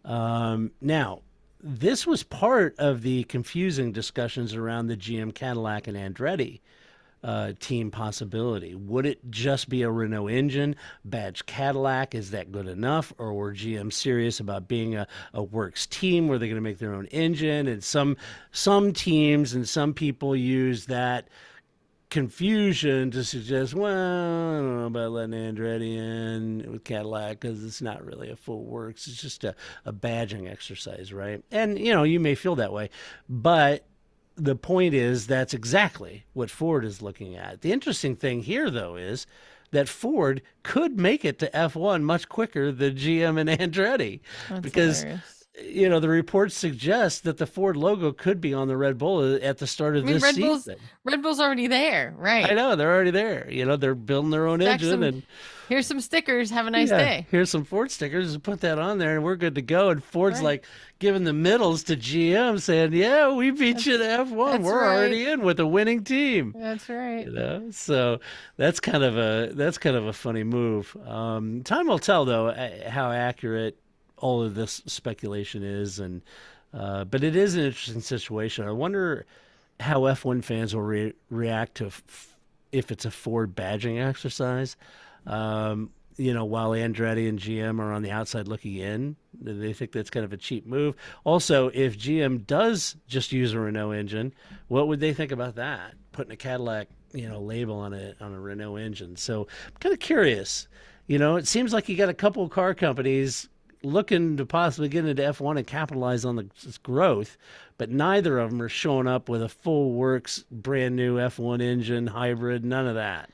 Now, this was part of the confusing discussions around the GM Cadillac and Andretti team possibility. Would it just be a Renault engine, badge Cadillac? Is that good enough? Or were GM serious about being a works team? Were they going to make their own engine? And some teams and some people use that confusion to suggest, well, I don't know about letting Andretti in with Cadillac because it's not really a full works. It's just a badging exercise, right? And, you may feel that way, but the point is that's exactly what Ford is looking at. The interesting thing here, though, is that Ford could make it to F1 much quicker than GM and Andretti. That's because hilarious. The reports suggest that the Ford logo could be on the Red Bull at the start of this season. Red Bull's already there, right? I know, they're already there. They're building their own engine. And here's some stickers. Have a nice day. Here's some Ford stickers. Put that on there, and we're good to go. And Ford's like giving the middles to GM, saying, "Yeah, we beat you to F1. We're already in with a winning team." That's right. So that's kind of a funny move. Time will tell, though, how accurate all of this speculation is, and but it is an interesting situation. I wonder how F1 fans will react to if it's a Ford badging exercise. While Andretti and GM are on the outside looking in, they think that's kind of a cheap move. Also, if GM does just use a Renault engine, what would they think about that? Putting a Cadillac, label on a Renault engine. So I'm kind of curious. It seems like you got a couple of car companies looking to possibly get into F1 and capitalize on this growth, but neither of them are showing up with a full works, brand new F1 engine, hybrid, none of that.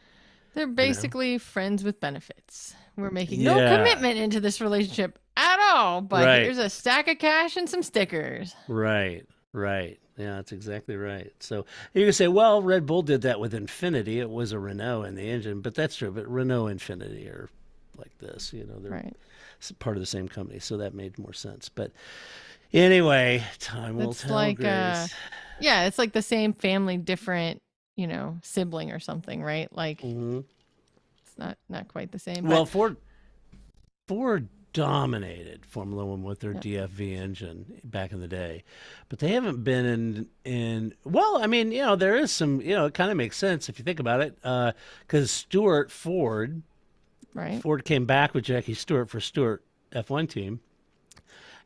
They're basically friends with benefits. We're making no commitment into this relationship at all, but here's a stack of cash and some stickers. Right. Yeah, that's exactly right. So you can say, well, Red Bull did that with Infinity. It was a Renault in the engine, but that's true. But Renault Infinity are like this, they're part of the same company, so that made more sense. But anyway, time will tell. Grace. It's like the same family, different, sibling or something, right? Like it's not quite the same. Well, Ford dominated Formula One with their DFV engine back in the day, but they haven't been in. Well, I mean, there is some. It kind of makes sense if you think about it, because Stuart Ford. Right. Ford came back with Jackie Stewart for Stewart F1 team,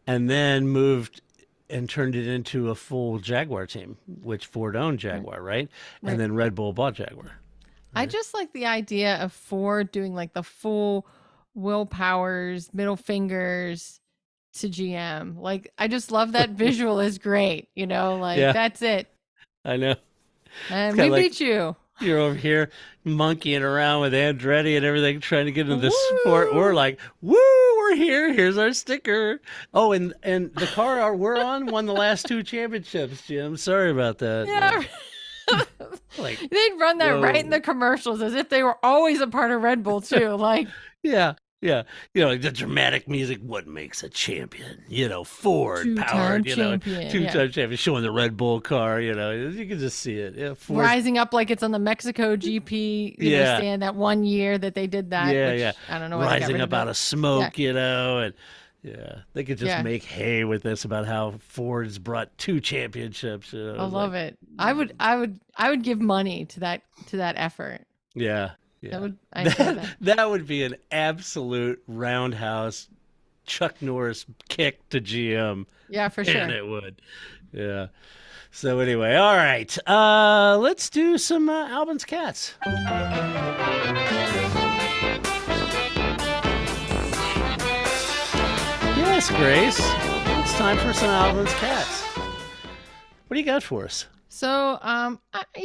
and then moved and turned it into a full Jaguar team, which Ford owned Jaguar, right? And then Red Bull bought Jaguar. Right? I just like the idea of Ford doing like the full Will Powers, middle fingers to GM. Like, I just love that visual is great. That's it. I know. And we beat you. You're over here monkeying around with Andretti and everything, trying to get into the sport. We're like, woo, we're here. Here's our sticker. Oh, and the car we're on won the last 2 championships, Jim. Sorry about that. Yeah. Like, They'd run that right in the commercials as if they were always a part of Red Bull too. Like, yeah, yeah. Like the dramatic music, what makes a champion? Ford two-time powered, champion. two-time champion, showing the Red Bull car, you can just see it. Yeah, Ford. Rising up like it's on the Mexico GP, stand that one year that they did that. Yeah, which, yeah. I don't know why Rising up out of smoke, and they could just Yeah. make hay with this about how Ford's brought 2 championships. I love it. I would give money to that effort. Yeah. That would be an absolute roundhouse Chuck Norris kick to GM. Yeah, for sure. And it would. Yeah. So anyway, all right. Let's do some Albin's Cats. Yes, Grace. It's time for some Albin's Cats. What do you got for us? So, I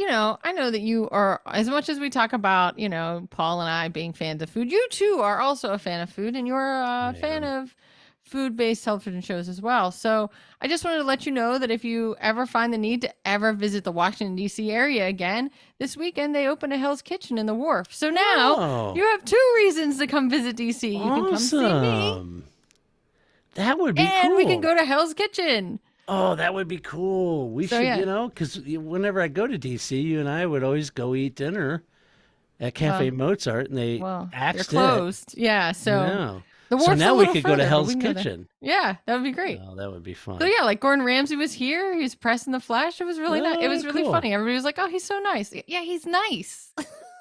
know that you are, as much as we talk about, Paul and I being fans of food, you too are also a fan of food, and you're a fan of food-based television shows as well. So I just wanted to let you know that if you ever find the need to ever visit the Washington, D.C. area again, this weekend they open a Hell's Kitchen in the Wharf. So now you have 2 reasons to come visit D.C. You can come see me. That would be cool. And we can go to Hell's Kitchen. Oh, that would be cool. We should, because whenever I go to DC, you and I would always go eat dinner at Cafe Mozart, and they axed they're closed. Yeah, so the Wharf's now we could further, go to Hell's Kitchen. Yeah, that would be great. Oh, that would be fun. So like Gordon Ramsay was here. He was pressing the flesh. It was really nice. It was really funny. Everybody was like, "Oh, he's so nice." Yeah, he's nice.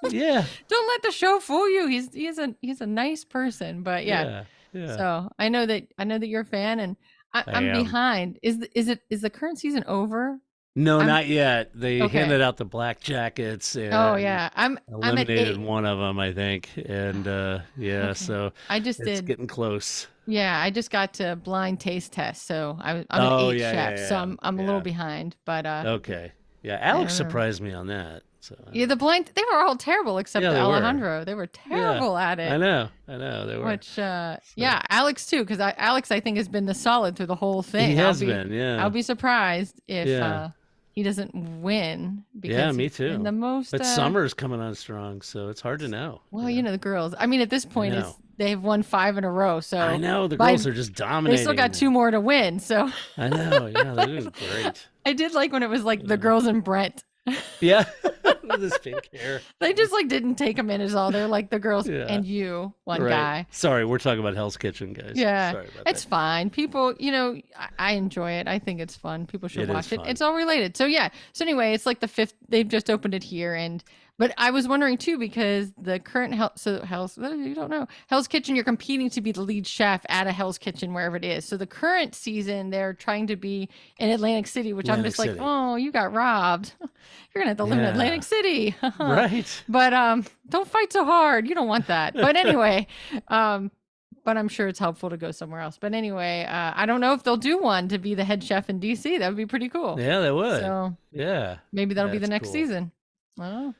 Yeah. Don't let the show fool you. He's a nice person. But yeah. So I know that you're a fan, and I'm behind. Is the current season over? No, not yet. They handed out the black jackets. And I'm eliminated one of them, I think, and so it's getting close. Yeah, I just got to blind taste test, so I'm an 8 chef, so I'm a little behind. But okay, Alex surprised me on that. So the blind, they were all terrible except Alejandro. They were terrible at it. I know they were. Which Alex too, because Alex I think has been the solid through the whole thing. He has been. I'll be surprised if he doesn't win. Because me too. In the most, but summer's coming on strong, so it's hard to know. Well, the girls. I mean, at this point, they've won 5 in a row. So I know the girls are just dominating. They still got 2 more to win. So I know. Yeah, they're doing great. I did like when it was like the girls and Brent. Yeah, with his pink hair. They just didn't take him in as all. They're like the girls and you, one guy. Sorry, we're talking about Hell's Kitchen, guys. Yeah, sorry about it's fine. People, I enjoy it. I think it's fun. People should watch it. It's all related. So So anyway, it's like the 5th. They've just opened it here, but I was wondering too because the current Hell's Kitchen. You're competing to be the lead chef at a Hell's Kitchen wherever it is. So the current season, they're trying to be in Atlantic City, which I'm just like, oh, you got robbed. You're gonna have to live in Atlantic City, right? But don't fight so hard. You don't want that. But anyway, but I'm sure it's helpful to go somewhere else. But anyway, I don't know if they'll do one to be the head chef in DC. That would be pretty cool. Yeah, they would. So maybe that'll be the next season. I don't know.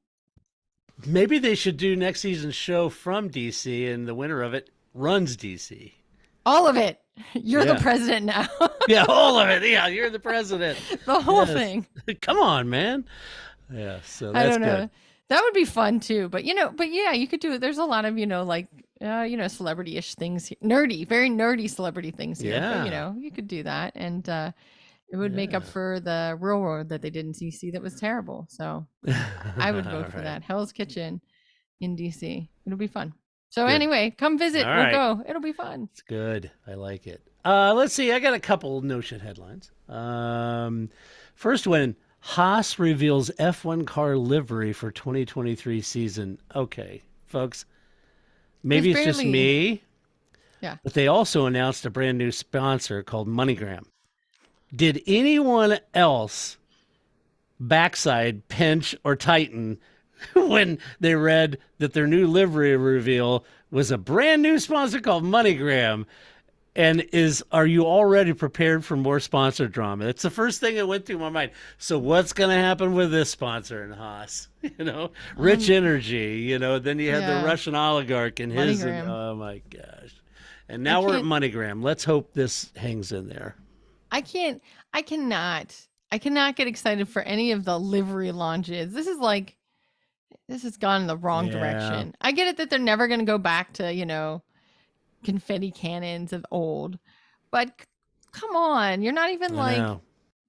Maybe they should do next season's show from DC, and the winner of it runs DC. All of it. You're the president now. Yeah, all of it. Yeah, you're the president. The whole thing. Come on, man. Yeah, so that's I don't know. good. That would be fun too. But you could do it. There's a lot of, celebrity-ish things, very nerdy celebrity things here. Yeah. But, you could do that. And it would make up for the railroad that they did in DC that was terrible. So I would vote for that. Hell's Kitchen in DC. It'll be fun. So anyway, come visit. We'll go. It'll be fun. It's good. I like it. Let's see. I got a couple no shit headlines. First one, Haas reveals F1 car livery for 2023 season. Okay, folks. Maybe it's just me. Yeah. But they also announced a brand new sponsor called MoneyGram. Did anyone else backside, pinch, or tighten when they read that their new livery reveal was a brand new sponsor called MoneyGram? And are you already prepared for more sponsor drama? It's the first thing that went through my mind. So what's going to happen with this sponsor in Haas? Rich Energy, then you had the Russian oligarch and his, oh my gosh. And now we're at MoneyGram. Let's hope this hangs in there. I cannot. I cannot get excited for any of the livery launches. This has gone in the wrong direction. I get it that they're never going to go back to, confetti cannons of old, but come on, you're not even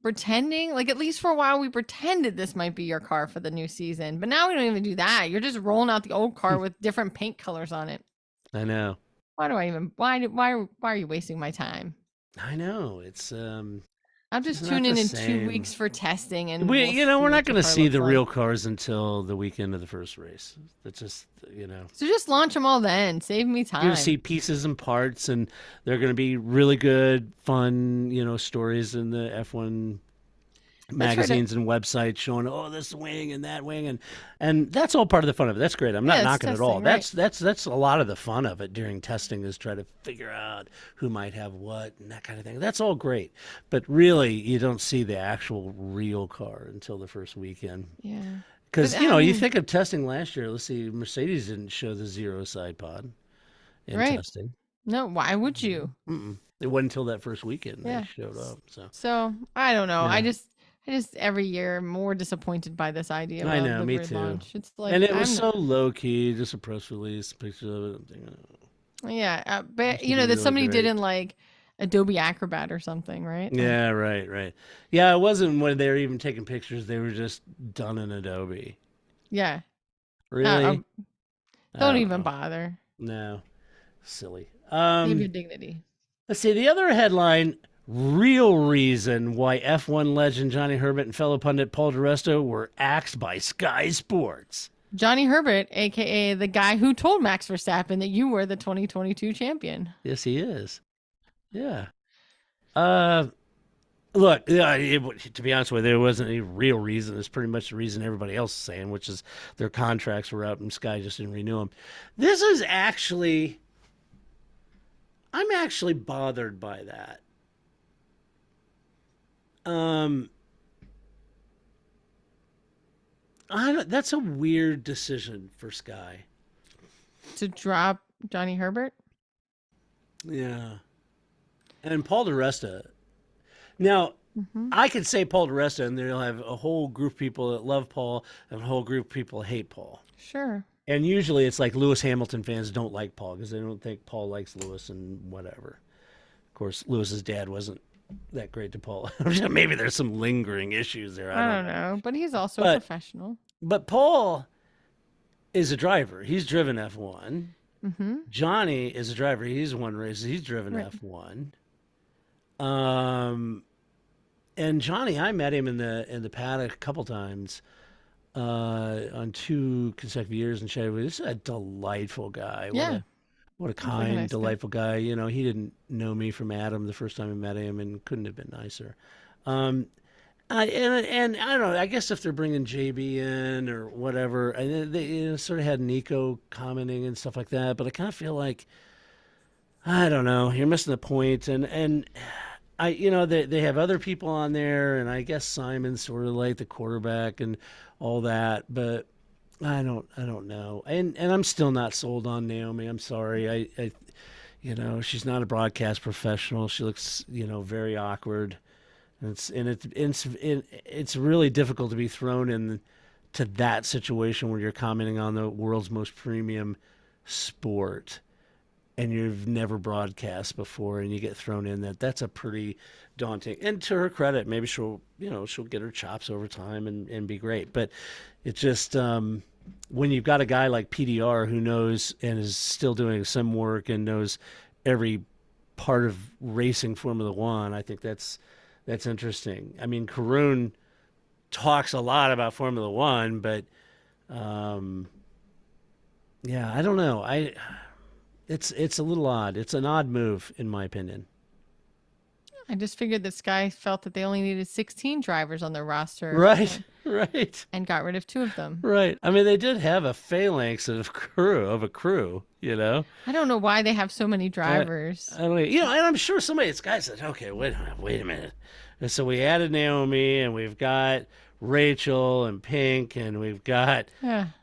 pretending. Like, at least for a while we pretended this might be your car for the new season, but now we don't even do that. You're just rolling out the old car with different paint colors on it. I know. Why are you wasting my time? I know. It's I'll just tune in 2 weeks for testing, and we're not going to see the real cars until the weekend of the first race. That's just So just launch them all then. Save me time. You're going to see pieces and parts, and they're going to be really good, fun, stories in the F1 magazines and websites showing this wing and that wing, and that's all part of the fun of it. That's great. I'm not knocking it at all. Right. That's a lot of the fun of it during testing, is try to figure out who might have what and that kind of thing. That's all great, but really you don't see the actual real car until the first weekend. Yeah, because you think of testing last year. Let's see, Mercedes didn't show the zero side pod in testing. No, why would you? It wasn't until that first weekend they showed up. So I don't know. I just every year more disappointed by this idea. I know, me too. Launch. It's like, and it was so low key, just a press release, picture of it. I'm thinking, yeah, but that really somebody did in like Adobe Acrobat or something, right? Yeah, right. Yeah, it wasn't when they were even taking pictures; they were just done in Adobe. Yeah. Really? Don't even bother. No, silly. Leave your dignity. Let's see the other headline. Real reason why F1 legend Johnny Herbert and fellow pundit Paul di Resta were axed by Sky Sports. Johnny Herbert, a.k.a. the guy who told Max Verstappen that you were the 2022 champion. Yes, he is. Yeah. Look, to be honest with you, there wasn't any real reason. It's pretty much the reason everybody else is saying, which is their contracts were up and Sky just didn't renew them. This is actually... I'm actually bothered by that. That's a weird decision for Sky. To drop Johnny Herbert? Yeah. And Paul di Resta. Now, I could say Paul di Resta, and they'll have a whole group of people that love Paul and a whole group of people that hate Paul. Sure. And usually it's like Lewis Hamilton fans don't like Paul because they don't think Paul likes Lewis and whatever. Of course, Lewis's dad wasn't that great to Paul. Maybe there's some lingering issues there. I don't know. But he's also a professional. But Paul is a driver. He's driven F1. Johnny is a driver. He's won races. He's driven F1. And Johnny, I met him in the paddock a couple times on 2 consecutive years and chatted with him. This is a delightful guy. Yeah. What a kind, nice delightful guy. He didn't know me from Adam the first time I met him and couldn't have been nicer. And I don't know, I guess if they're bringing JB in or whatever, and they sort of had Nico commenting and stuff like that, but I kind of feel like, I don't know, you're missing the point. And they have other people on there, and I guess Simon's sort of like the quarterback and all that, but I don't know. And I'm still not sold on Naomi. I'm sorry. I she's not a broadcast professional. She looks, very awkward. And it's really difficult to be thrown into that situation where you're commenting on the world's most premium sport and you've never broadcast before and you get thrown in that's a pretty daunting. And to her credit, maybe she'll get her chops over time and be great. But it's just when you've got a guy like PDR who knows and is still doing some work and knows every part of racing Formula One, I think that's interesting. I mean, Karun talks a lot about Formula One, but I don't know. It's a little odd. It's an odd move, in my opinion. I just figured that Sky felt that they only needed 16 drivers on their roster. Right. And got rid of 2 of them. Right. I mean, they did have a phalanx of a crew, I don't know why they have so many drivers. I don't and I'm sure Sky said, okay, wait a minute. And so we added Naomi, and we've got Rachel and Pink, and we've got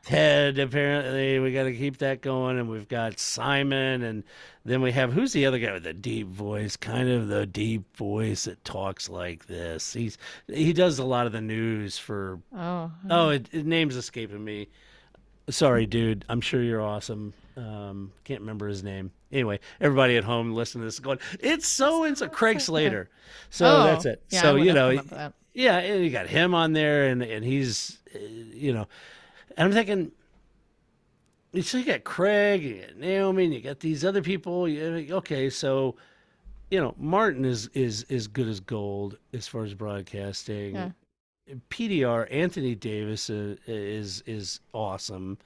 Ted. Apparently, we got to keep that going, and we've got Simon, and then we have, who's the other guy with the deep voice? Kind of the deep voice that talks like this. He does a lot of the news for. It name's escaping me. Sorry, dude. I'm sure you're awesome. Can't remember his name. Anyway, everybody at home listening to this going, it's so and so. Craig Slater. So that's it. Yeah, so, you know, yeah, and you got him on there, and he's, you know, and I'm thinking, so you got Craig, you got Naomi, and you got these other people. Okay, so, you know, Martin is good as gold as far as broadcasting. Yeah. PDR, Anthony Davis is awesome.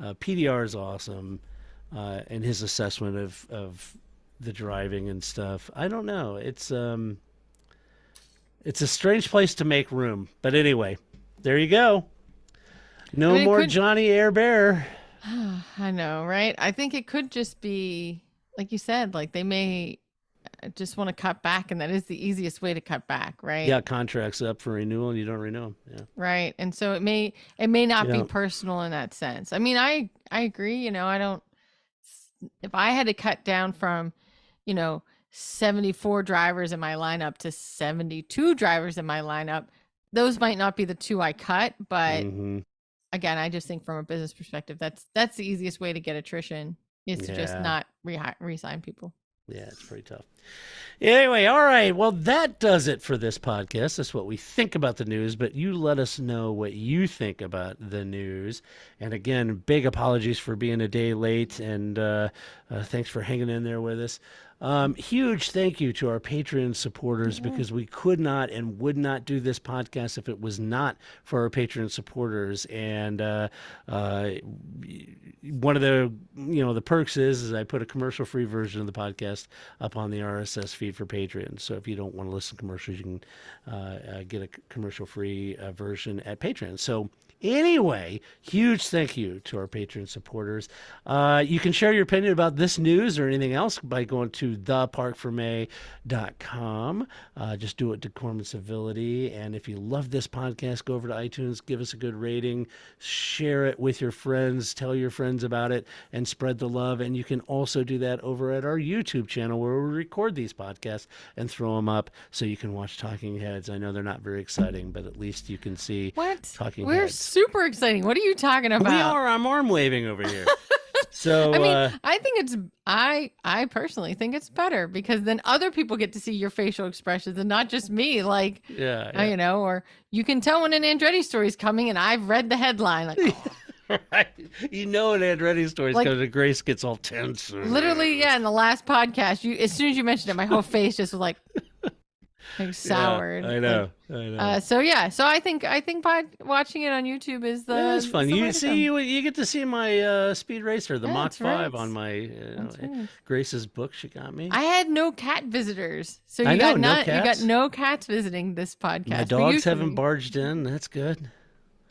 PDR is awesome, and his assessment of the driving and stuff. I don't know. It's a strange place to make room, but anyway, there you go. No more Johnny Air Bear. I know, right? I think it could just be, like you said, like they may just want to cut back, and that is the easiest way to cut back, right? Yeah, contracts up for renewal and you don't renew them. Yeah. Right. And so it may not be personal in that sense. I mean, I agree, you know, if I had to cut down from, you know, 74 drivers in my lineup to 72 drivers in my lineup, those might not be the two I cut, but again, I just think from a business perspective, that's the easiest way to get attrition is to just not re-sign people. Yeah, it's pretty tough. Anyway, all right. Well, that does it for this podcast. That's what we think about the news, but you let us know what you think about the news. And again, big apologies for being a day late, and thanks for hanging in there with us. Huge thank you to our Patreon supporters, because we could not and would not do this podcast if it was not for our Patreon supporters. And one of the the perks is I put a commercial-free version of the podcast up on the RSS feed for Patreon. So if you don't want to listen to commercials, you can get a commercial-free version at Patreon. So anyway, huge thank you to our Patreon supporters. You can share your opinion about this news or anything else by going to theparkformay.com. Just do it decorum and civility. And if you love this podcast, go over to iTunes, give us a good rating, share it with your friends, tell your friends about it, and spread the love. And you can also do that over at our YouTube channel, where we record these podcasts and throw them up so you can watch Talking Heads. I know they're not very exciting, but at least you can see Talking Heads. We're super exciting. What are you talking about? We are. I'm arm waving over here. So I mean, I think I personally think it's better, because then other people get to see your facial expressions and not just me. Like, you know, or you can tell when an Andretti story is coming and I've read the headline. Like, right. You know, an Andretti story is coming, Grace gets all tense. Literally, in the last podcast, as soon as you mentioned it, my whole face just was like soured. Yeah, I know. So I think watching it on YouTube is it's fun. You get to see my Speed Racer, the Mach 5 on my Grace's book she got me. I had no cat visitors, so you got no cats visiting this podcast. My dogs haven't barged in. That's good.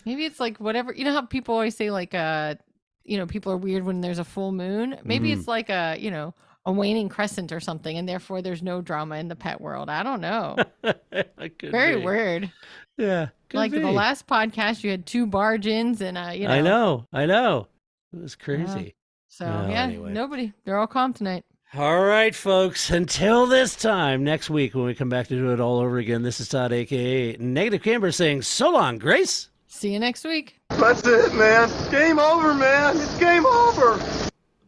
Maybe it's like whatever. You know how people always say like people are weird when there's a full moon. Maybe it's like a waning crescent or something, and therefore there's no drama in the pet world. I don't know. Very weird. Yeah. Like the last podcast, you had 2 barge-ins and I know. It was crazy. Anyway. Nobody. They're all calm tonight. All right, folks. Until this time next week when we come back to do it all over again, this is Todd, aka Negative Camber, saying so long, Grace. See you next week. That's it, man. Game over, man. It's game over.